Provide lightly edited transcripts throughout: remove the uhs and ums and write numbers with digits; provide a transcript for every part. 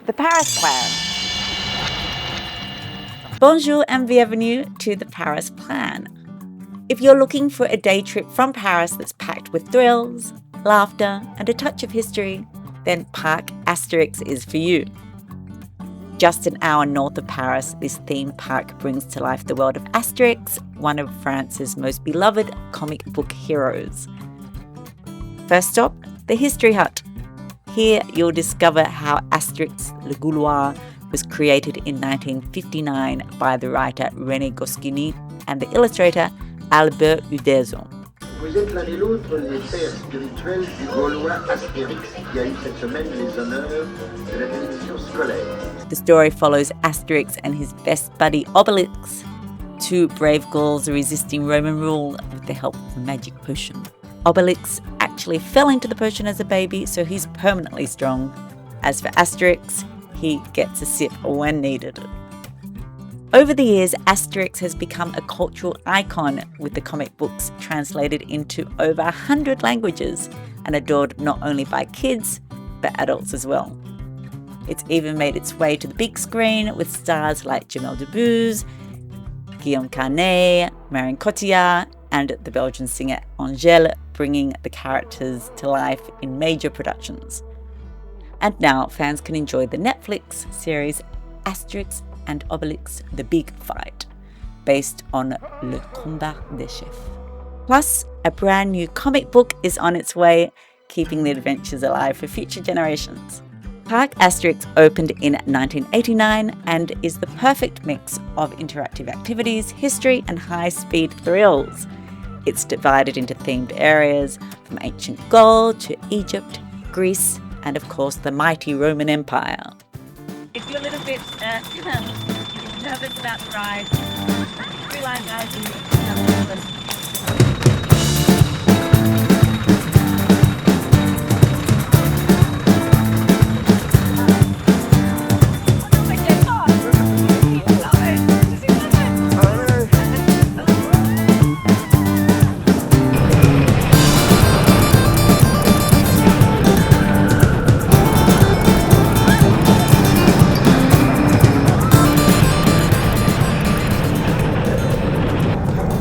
The Paris Plan. Bonjour and bienvenue to the Paris Plan. If you're looking for a day trip from Paris that's packed with thrills, laughter, and a touch of history, then Parc Astérix is for you. Just an hour north of Paris, this theme park brings to life the world of Asterix, one of France's most beloved comic book heroes. First stop, the History Hut. Here you'll discover how Asterix le Gaulois was created in 1959 by the writer René Goscinny and the illustrator Albert Uderzo. Vous êtes l'un et l'autre les pères spirituels du Gaulois Astérix, qui a eu cette semaine les honneurs de la télévision scolaire. The story follows Asterix and his best buddy Obélix, two brave Gauls resisting Roman rule with the help of a magic potion. Obélix actually fell into the potion as a baby, so he's permanently strong. As for Asterix, he gets a sip when needed. Over the years, Asterix has become a cultural icon, with the comic books translated into over 100 languages and adored not only by kids, but adults as well. It's even made its way to the big screen with stars like Jamel Debbouze, Guillaume Canet, Marion Cotillard, and the Belgian singer Angèle, bringing the characters to life in major productions. And now fans can enjoy the Netflix series Asterix and Obélix, The Big Fight, based on Le Combat des Chefs. Plus, a brand new comic book is on its way, keeping the adventures alive for future generations. Parc Astérix opened in 1989 and is the perfect mix of interactive activities, history, and high-speed thrills. It's divided into themed areas from ancient Gaul to Egypt, Greece, and of course the mighty Roman Empire. If you're a little bit nervous about the ride, realize guys you have nervous.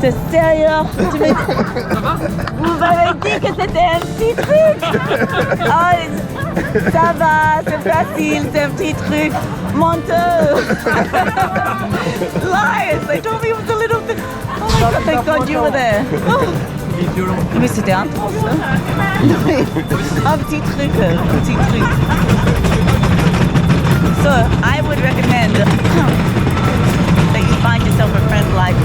C'est sérieux? Vous m'avez dit que c'était un petit truc. Oh, ça va, c'est facile, c'est un petit truc. Menteur. Lies, they told me it was a little bit. Oh my god, thank God you were there. Mais c'était intense. Un petit truc, So, I would recommend that you find yourself a friend like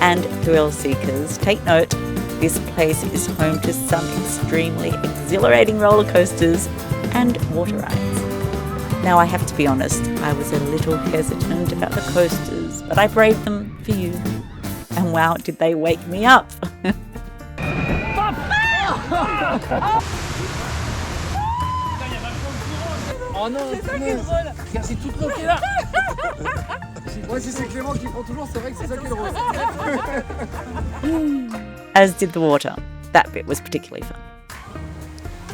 And thrill seekers, take note, this place is home to some extremely exhilarating roller coasters and water rides. Now I have to be honest, I was a little hesitant about the coasters, but I braved them for you. And wow, did they wake me up! Oh non, c'est ça qui est drôle. Regarde, c'est tout bloqué là. Moi, si c'est Clément qui prend toujours, c'est vrai que c'est ça qui est drôle. As did the water. That bit was particularly fun.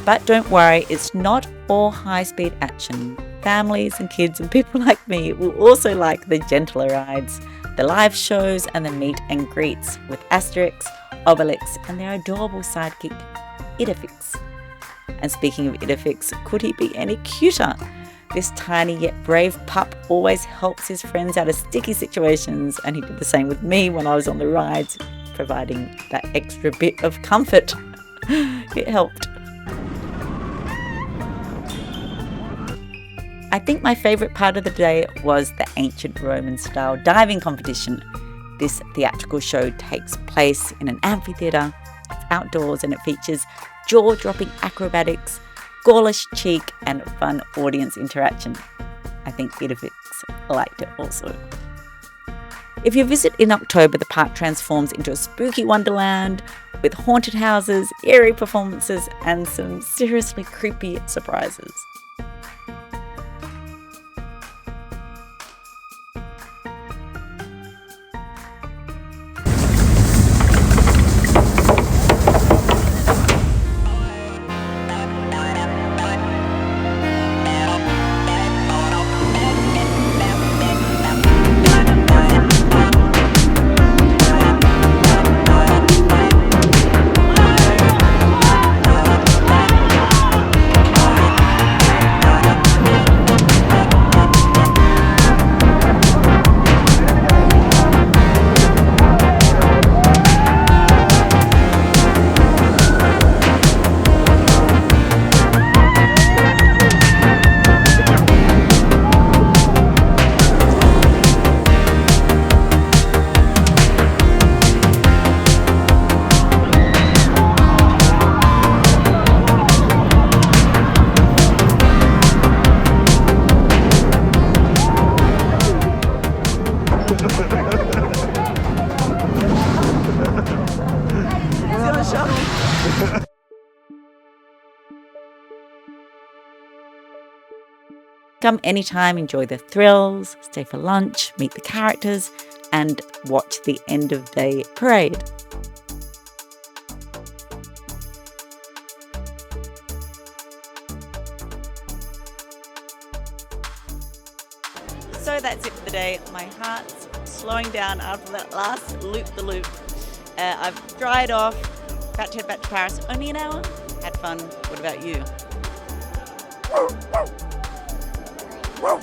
But don't worry, it's not all high-speed action. Families and kids and people like me will also like the gentler rides, the live shows and the meet and greets with Asterix, Obélix and their adorable sidekick, Idefix. And speaking of Idefix, could he be any cuter? This tiny yet brave pup always helps his friends out of sticky situations, and he did the same with me when I was on the rides, providing that extra bit of comfort. It helped. I think my favourite part of the day was the ancient Roman-style diving competition. This theatrical show takes place in an amphitheatre. It's outdoors and it features jaw-dropping acrobatics, Gaulish cheek and fun audience interaction. I think Idefix liked it also. If you visit in October, the park transforms into a spooky wonderland with haunted houses, eerie performances and some seriously creepy surprises. Come anytime, enjoy the thrills, stay for lunch, meet the characters, and watch the end of day parade. So that's it for the day. My heart's slowing down after that last loop-the-loop. I've dried off, about to head back to Paris. Only an hour. Had fun. What about you? Wow.